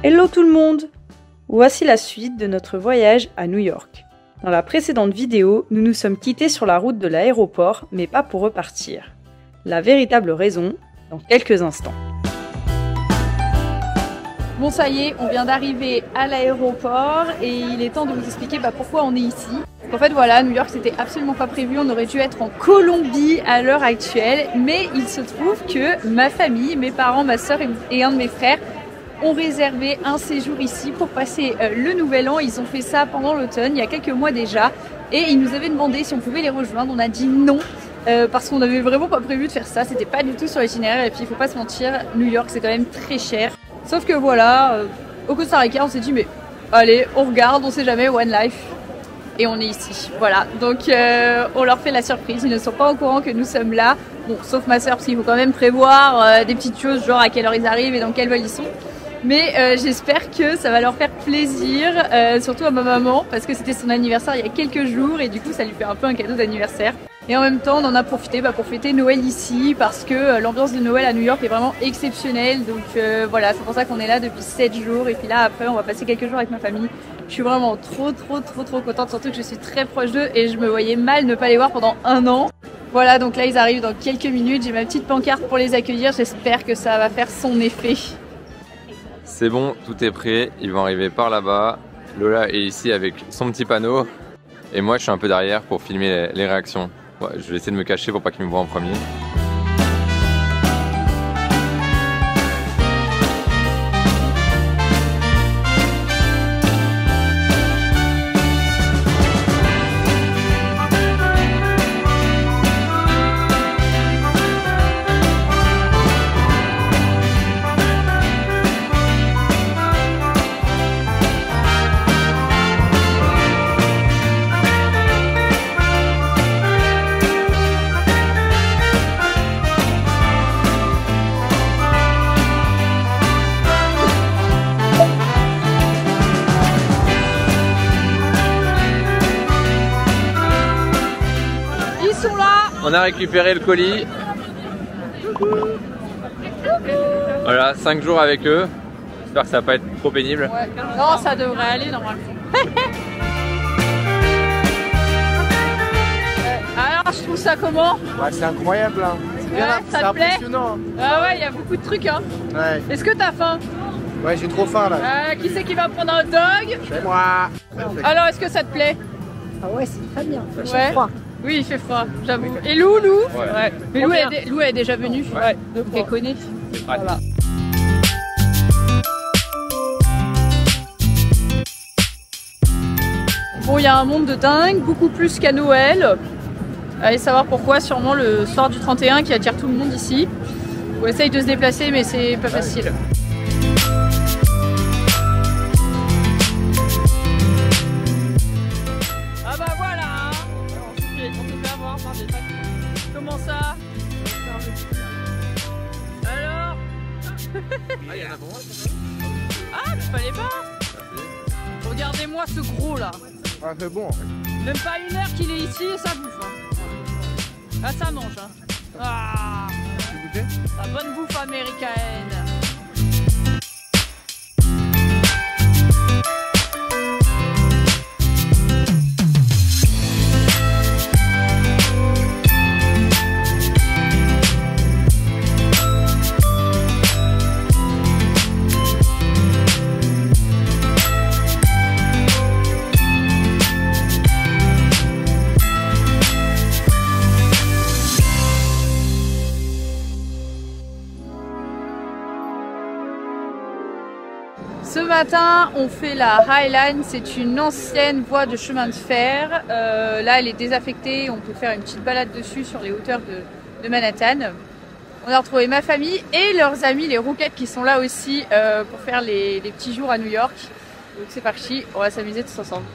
Hello tout le monde! Voici la suite de notre voyage à New York. Dans la précédente vidéo, nous nous sommes quittés sur la route de l'aéroport, mais pas pour repartir. La véritable raison, dans quelques instants. Bon ça y est, on vient d'arriver à l'aéroport et il est temps de vous expliquer pourquoi on est ici. En fait voilà, New York c'était absolument pas prévu, on aurait dû être en Colombie à l'heure actuelle, mais il se trouve que ma famille, mes parents, ma soeur et un de mes frères ont réservé un séjour ici pour passer le nouvel an. Ils ont fait ça pendant l'automne, il y a quelques mois déjà, et ils nous avaient demandé si on pouvait les rejoindre. On a dit non, parce qu'on n'avait vraiment pas prévu de faire ça, c'était pas du tout sur l'itinéraire, et puis il faut pas se mentir, New York c'est quand même très cher. Sauf que voilà, au Costa Rica on s'est dit mais allez, on regarde, on sait jamais, one life, et on est ici. Voilà, donc on leur fait la surprise, ils ne sont pas au courant que nous sommes là, bon, sauf ma soeur, parce qu'il faut quand même prévoir des petites choses, genre à quelle heure ils arrivent et dans quel vol ils sont. Mais j'espère que ça va leur faire plaisir, surtout à ma maman, parce que c'était son anniversaire il y a quelques jours et du coup ça lui fait un peu un cadeau d'anniversaire. Et en même temps on en a profité pour fêter Noël ici, parce que l'ambiance de Noël à New York est vraiment exceptionnelle. Donc voilà, c'est pour ça qu'on est là depuis 7 jours et puis là après on va passer quelques jours avec ma famille. Je suis vraiment trop contente, surtout que je suis très proche d'eux et je me voyais mal ne pas les voir pendant un an. Voilà, donc là ils arrivent dans quelques minutes, j'ai ma petite pancarte pour les accueillir, j'espère que ça va faire son effet. C'est bon, tout est prêt, ils vont arriver par là-bas. Lola est ici avec son petit panneau et moi je suis un peu derrière pour filmer les réactions. Ouais, je vais essayer de me cacher pour pas qu'ils me voient en premier. On a récupéré le colis. Voilà, 5 jours avec eux. J'espère que ça va pas être trop pénible. Ouais. Non, ça devrait aller normalement. Alors, je trouve ça comment? Ouais, c'est incroyable. Hein. C'est impressionnant. Ah ouais, il y a beaucoup de trucs. Hein. Ouais. Est-ce que t'as faim? Ouais, j'ai trop faim là. Qui c'est qui va prendre un hot dog? C'est moi. Alors, est-ce que ça te plaît? Ah ouais, c'est très bien. Ouais. Froid. Oui, il fait froid, j'avoue. Et Lou? Ouais. Mais Lou, elle est déjà venue. Ouais. Donc elle connaît. Voilà. Bon, il y a un monde de dingue, beaucoup plus qu'à Noël. Allez savoir pourquoi, sûrement le soir du 31 qui attire tout le monde ici. On essaye de se déplacer, mais c'est pas facile. Comment ça? Alors? Ah, il y en a pour moi. Ah, il fallait pas. Regardez-moi ce gros là. Ah, c'est bon en fait. Même pas une heure qu'il est ici et ça bouffe. Hein. Ah, ça mange. Hein. Ah, la bonne bouffe américaine. Ce matin, on fait la High Line, c'est une ancienne voie de chemin de fer. Là, elle est désaffectée, on peut faire une petite balade dessus sur les hauteurs de Manhattan. On a retrouvé ma famille et leurs amis, les Rookettes, qui sont là aussi pour faire les petits jours à New York. Donc c'est parti, on va s'amuser tous ensemble.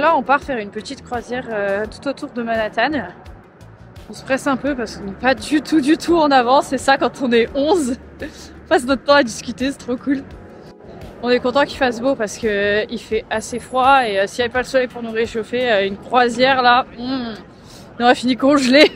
là on part faire une petite croisière tout autour de Manhattan. On se presse un peu parce qu'on n'est pas du tout en avance, c'est ça quand on est 11. On passe notre temps à discuter, c'est trop cool. On est content qu'il fasse beau parce qu'il fait assez froid et s'il n'y avait pas le soleil pour nous réchauffer, une croisière là, on aurait fini congelé.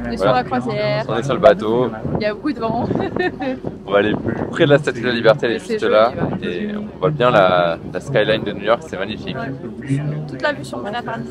On est sur la croisière. On est sur le bateau. Il y a beaucoup de vent. On va aller plus près de la Statue de la Liberté, elle est juste là. Joli, ouais. Et on voit bien la skyline de New York, c'est magnifique. Ouais. Toute la vue sur Manhattan.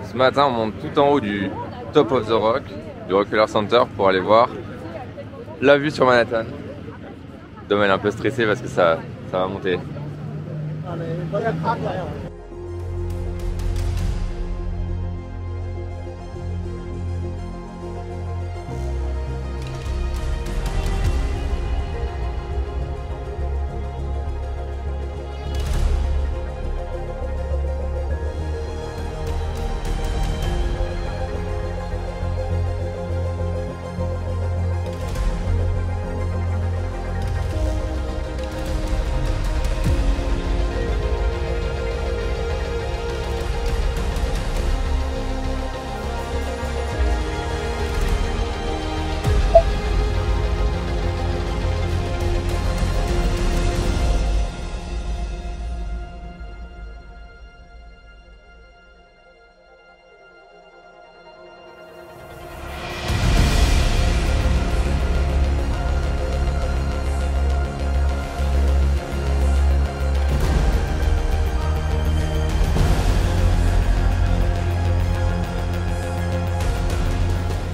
Ce matin, on monte tout en haut du Top of the Rock, du Rockefeller Center, pour aller voir la vue sur Manhattan. Dom elle est un peu stressée parce que ça va monter.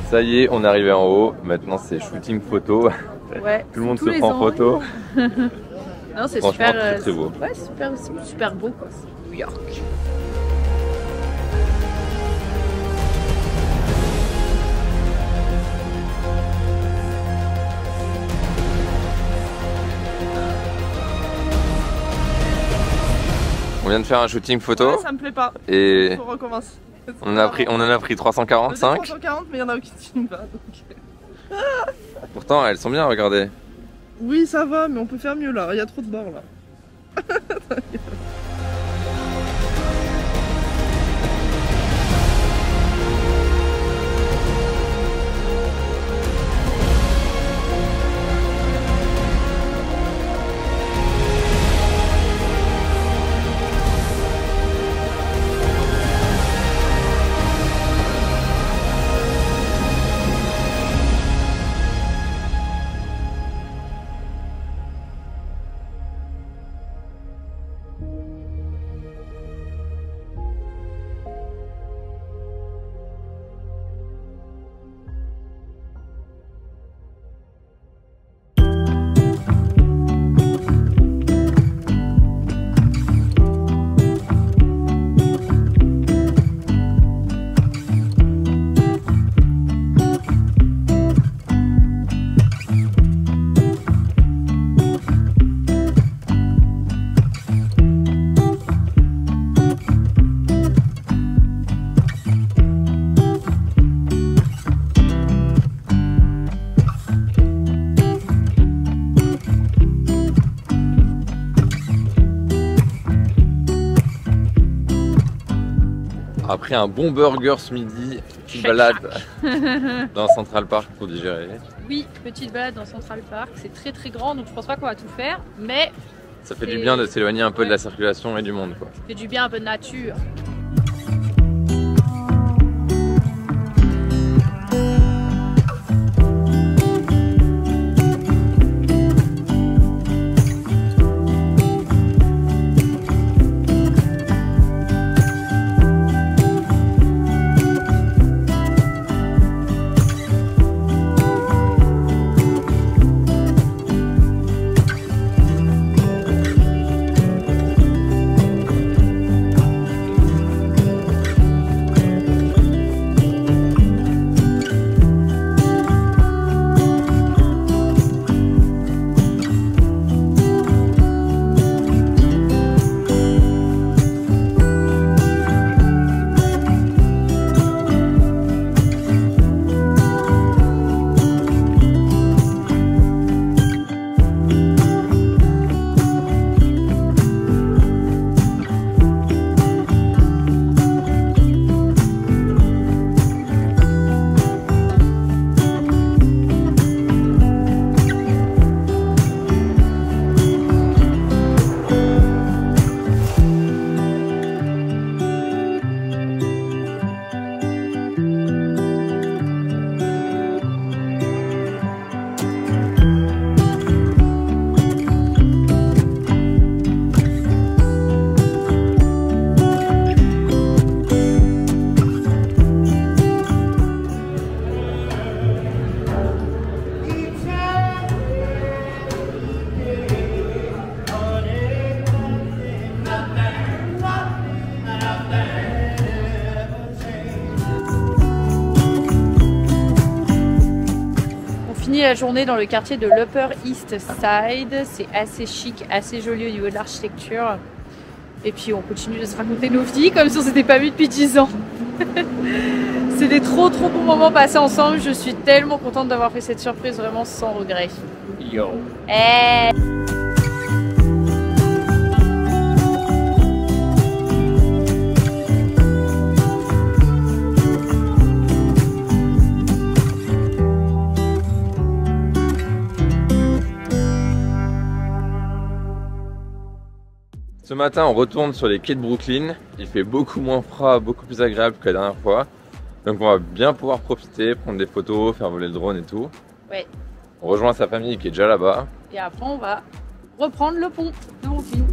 Ça y est, on est arrivé en haut. Maintenant, c'est shooting photo. Ouais, tout le monde se prend en photo. Non, c'est franchement super, très beau. Ouais, super beau quoi. New York. On vient de faire un shooting photo. Ouais, ça me plaît pas. Et On recommence. on en a pris 345. 340, mais il y en a qui ne filment pas. Donc... Pourtant, elles sont bien, regardez. Oui, ça va, mais on peut faire mieux là. Il y a trop de bords là. Après un bon burger ce midi, petite balade dans Central Park pour digérer. Oui, petite balade dans Central Park, c'est très très grand donc je pense pas qu'on va tout faire, mais ça fait du bien de s'éloigner un peu de la circulation et du monde, quoi. Ça fait du bien un peu de nature. La journée dans le quartier de l'Upper East Side, c'est assez chic, assez joli au niveau de l'architecture. Et puis on continue de se raconter nos vies comme si on s'était pas vu depuis 10 ans. C'est des trop bons moments passés ensemble. Je suis tellement contente d'avoir fait cette surprise, vraiment sans regret. Yo. Ce matin, on retourne sur les quais de Brooklyn. Il fait beaucoup moins froid, beaucoup plus agréable que la dernière fois. Donc on va bien pouvoir profiter, prendre des photos, faire voler le drone et tout. Ouais. On rejoint sa famille qui est déjà là-bas. Et après on va reprendre le pont de Brooklyn.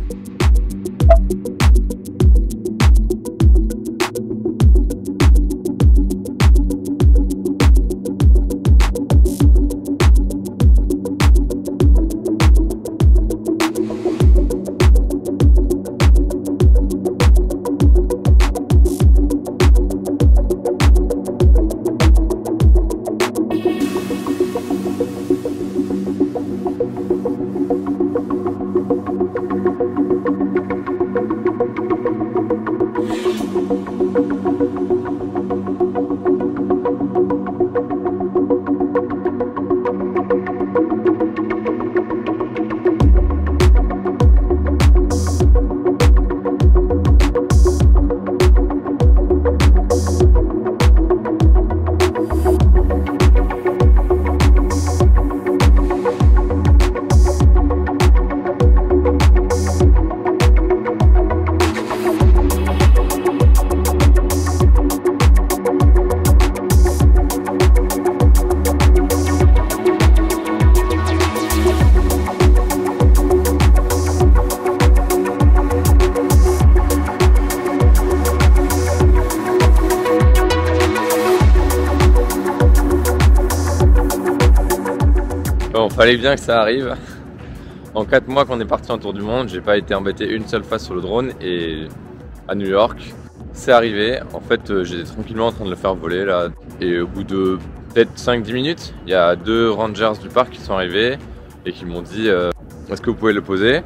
Bon, fallait bien que ça arrive. En 4 mois qu'on est parti en tour du monde, j'ai pas été embêté une seule fois sur le drone et à New York, c'est arrivé. En fait, j'étais tranquillement en train de le faire voler là. Et au bout de peut-être 5-10 minutes, il y a 2 rangers du parc qui sont arrivés et qui m'ont dit est-ce que vous pouvez le poser?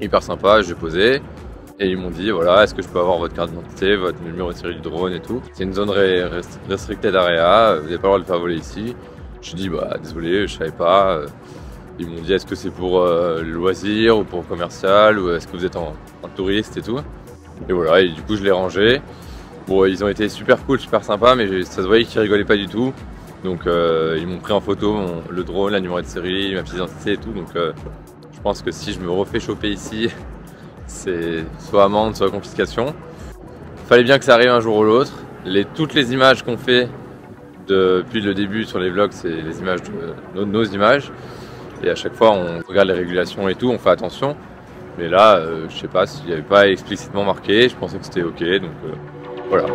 Hyper sympa, j'ai posé. Et ils m'ont dit voilà, est-ce que je peux avoir votre carte d'identité, votre numéro de série du drone et tout. C'est une zone restricted area, vous n'avez pas le droit de le faire voler ici. J'ai dit bah désolé, je savais pas. Ils m'ont dit est-ce que c'est pour le loisir ou pour commercial ou est-ce que vous êtes en touriste et tout. Et voilà, et du coup je l'ai rangé. Bon, ils ont été super cool, super sympas, mais ça se voyait qu'ils rigolaient pas du tout. Donc ils m'ont pris en photo le drone, la numéro de série, ma pièce d'identité et tout. Donc je pense que si je me refais choper ici, c'est soit amende, soit confiscation. Fallait bien que ça arrive un jour ou l'autre. Toutes les images qu'on fait depuis le début sur les vlogs, c'est les images de nos images. Et à chaque fois, on regarde les régulations et tout, on fait attention. Mais là, je sais pas s'il n'y avait pas explicitement marqué, je pensais que c'était ok, donc voilà.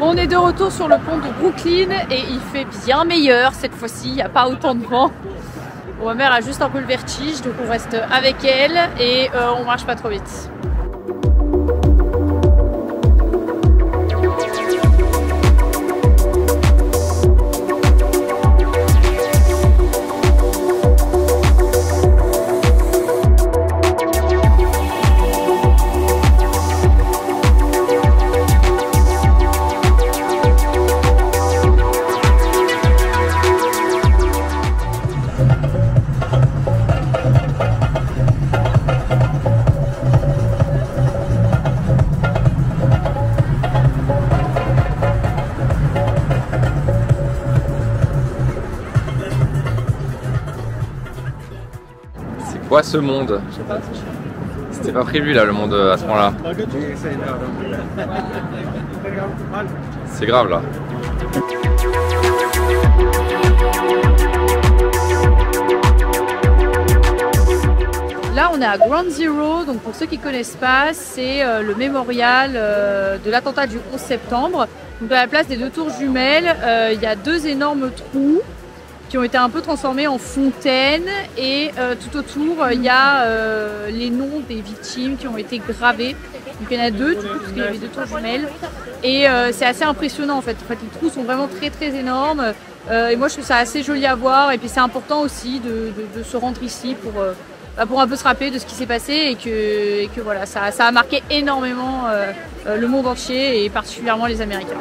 On est de retour sur le pont de Brooklyn et il fait bien meilleur cette fois-ci, il n'y a pas autant de vent. Bon, ma mère a juste un peu le vertige, donc on reste avec elle et on marche pas trop vite. Quoi ce monde? C'était pas prévu là le monde à ce point-là. C'est grave là. Là on est à Ground Zero, donc pour ceux qui ne connaissent pas, c'est le mémorial de l'attentat du 11 septembre. Donc à la place des 2 tours jumelles, il y a 2 énormes trous qui ont été un peu transformés en fontaines et tout autour il y a les noms des victimes qui ont été gravés. Donc il y en a 2 du coup, parce qu'il y avait 2 tours jumelles et c'est assez impressionnant en fait. Les trous sont vraiment très énormes et moi je trouve ça assez joli à voir et puis c'est important aussi de se rendre ici pour un peu se rappeler de ce qui s'est passé et que voilà, ça a marqué énormément le monde entier et particulièrement les Américains.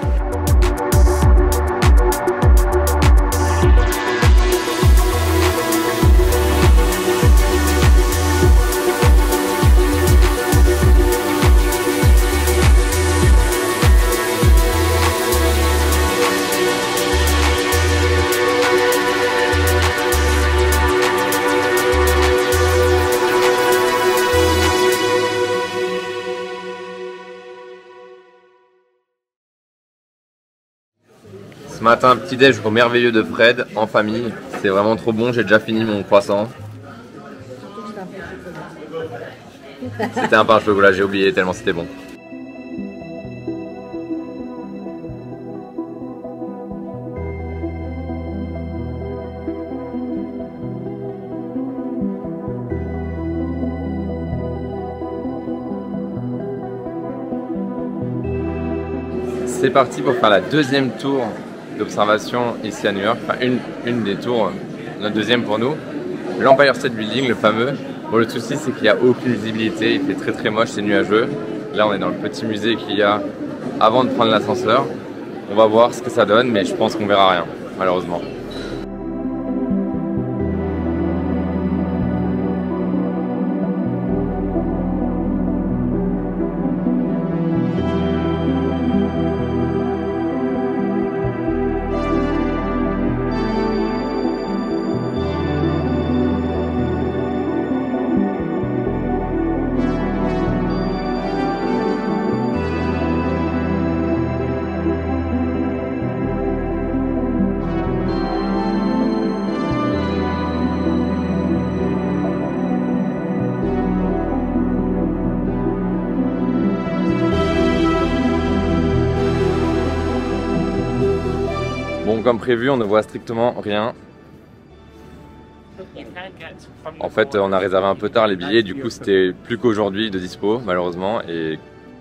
Ce matin, petit déj au merveilleux de Fred en famille. C'est vraiment trop bon, j'ai déjà fini mon croissant. C'était un pain au chocolat, j'ai oublié tellement c'était bon. C'est parti pour faire la deuxième tour d'observation ici à New York. Enfin, une des tours, la deuxième pour nous. L'Empire State Building, le fameux. Bon, le souci, c'est qu'il n'y a aucune visibilité. Il fait très très moche, c'est nuageux. Là, on est dans le petit musée qu'il y a avant de prendre l'ascenseur. On va voir ce que ça donne, mais je pense qu'on verra rien, malheureusement. Bon, comme prévu, on ne voit strictement rien. En fait, on a réservé un peu tard les billets, du coup c'était plus qu'aujourd'hui de dispo, malheureusement. Et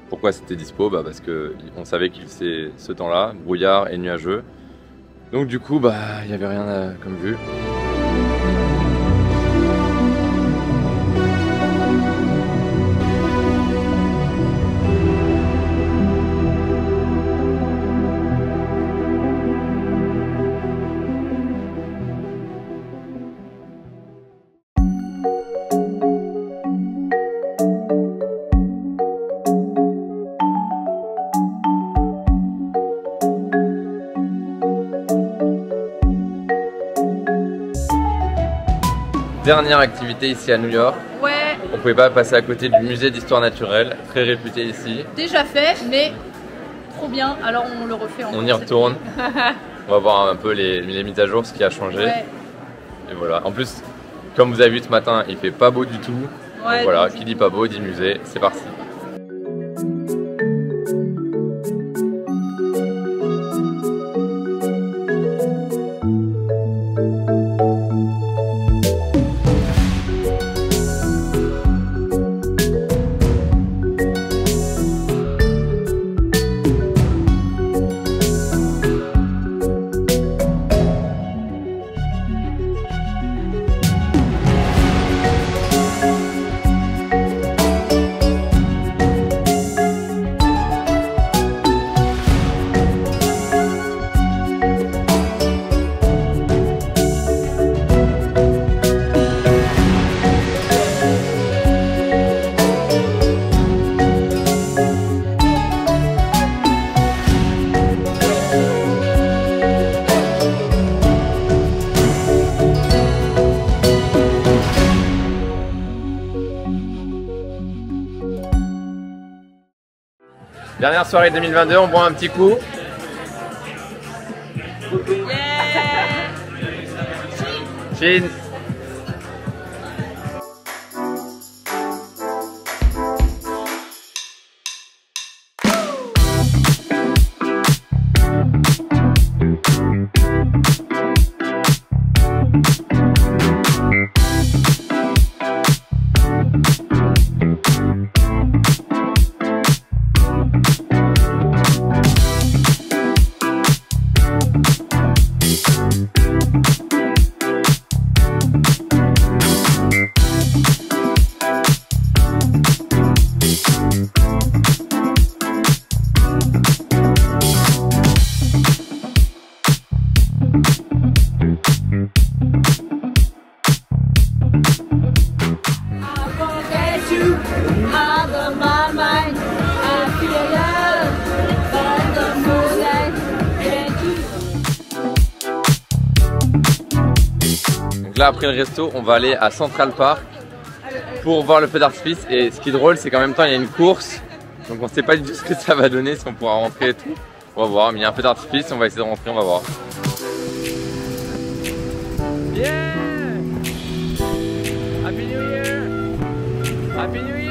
pourquoi c'était dispo? Parce qu'on savait qu'il faisait ce temps-là, brouillard et nuageux. Donc du coup, il n'y avait rien comme vue. Dernière activité ici à New York. Ouais. On pouvait pas passer à côté du musée d'histoire naturelle, très réputé ici. Déjà fait, mais trop bien, alors on le refait encore. On y retourne. On va voir un peu les mises à jour, ce qui a changé. Ouais. Et voilà. En plus, comme vous avez vu ce matin, il fait pas beau du tout. Ouais, donc voilà, qui dit pas beau dit musée, c'est parti. Dernière soirée 2022, on boit un petit coup. Yeah. Chin. Donc là après le resto, on va aller à Central Park pour voir le feu d'artifice. Et ce qui est drôle, c'est qu'en même temps il y a une course. Donc on ne sait pas du tout ce que ça va donner, si on pourra rentrer et tout. On va voir, mais il y a un feu d'artifice, on va essayer de rentrer, on va voir. Yeah! Happy New Year! Happy New Year!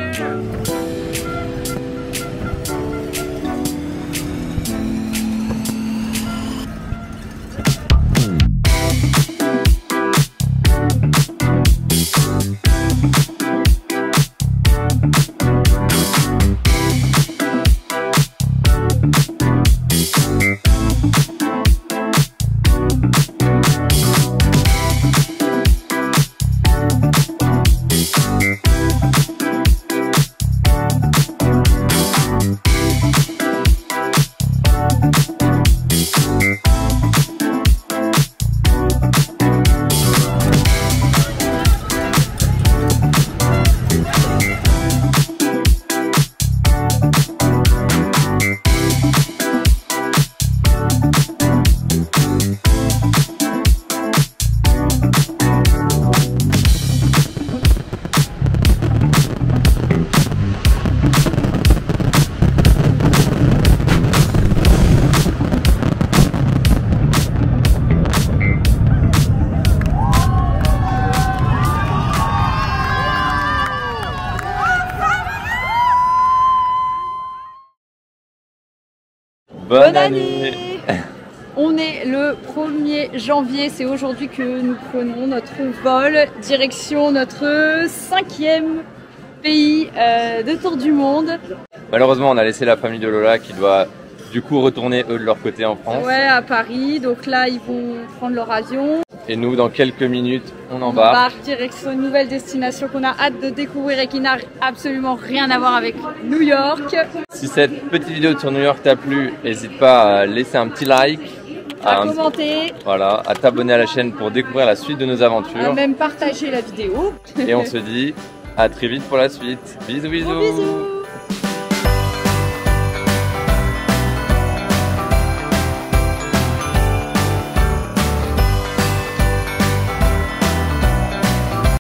Bonne année. On est le 1er janvier, c'est aujourd'hui que nous prenons notre vol direction notre 5e pays de tour du monde. Malheureusement, on a laissé la famille de Lola qui doit du coup retourner eux de leur côté en France. Ouais, à Paris. Donc là, ils vont prendre leur avion. Et nous, dans quelques minutes, on On embarque. part direction une nouvelle destination qu'on a hâte de découvrir et qui n'a absolument rien à voir avec New York. Si cette petite vidéo sur New York t'a plu, n'hésite pas à laisser un petit like, À commenter, voilà, à t'abonner à la chaîne pour découvrir la suite de nos à aventures. même partager la vidéo. Et on se dit à très vite pour la suite. Bisous, bisous. Gros bisous.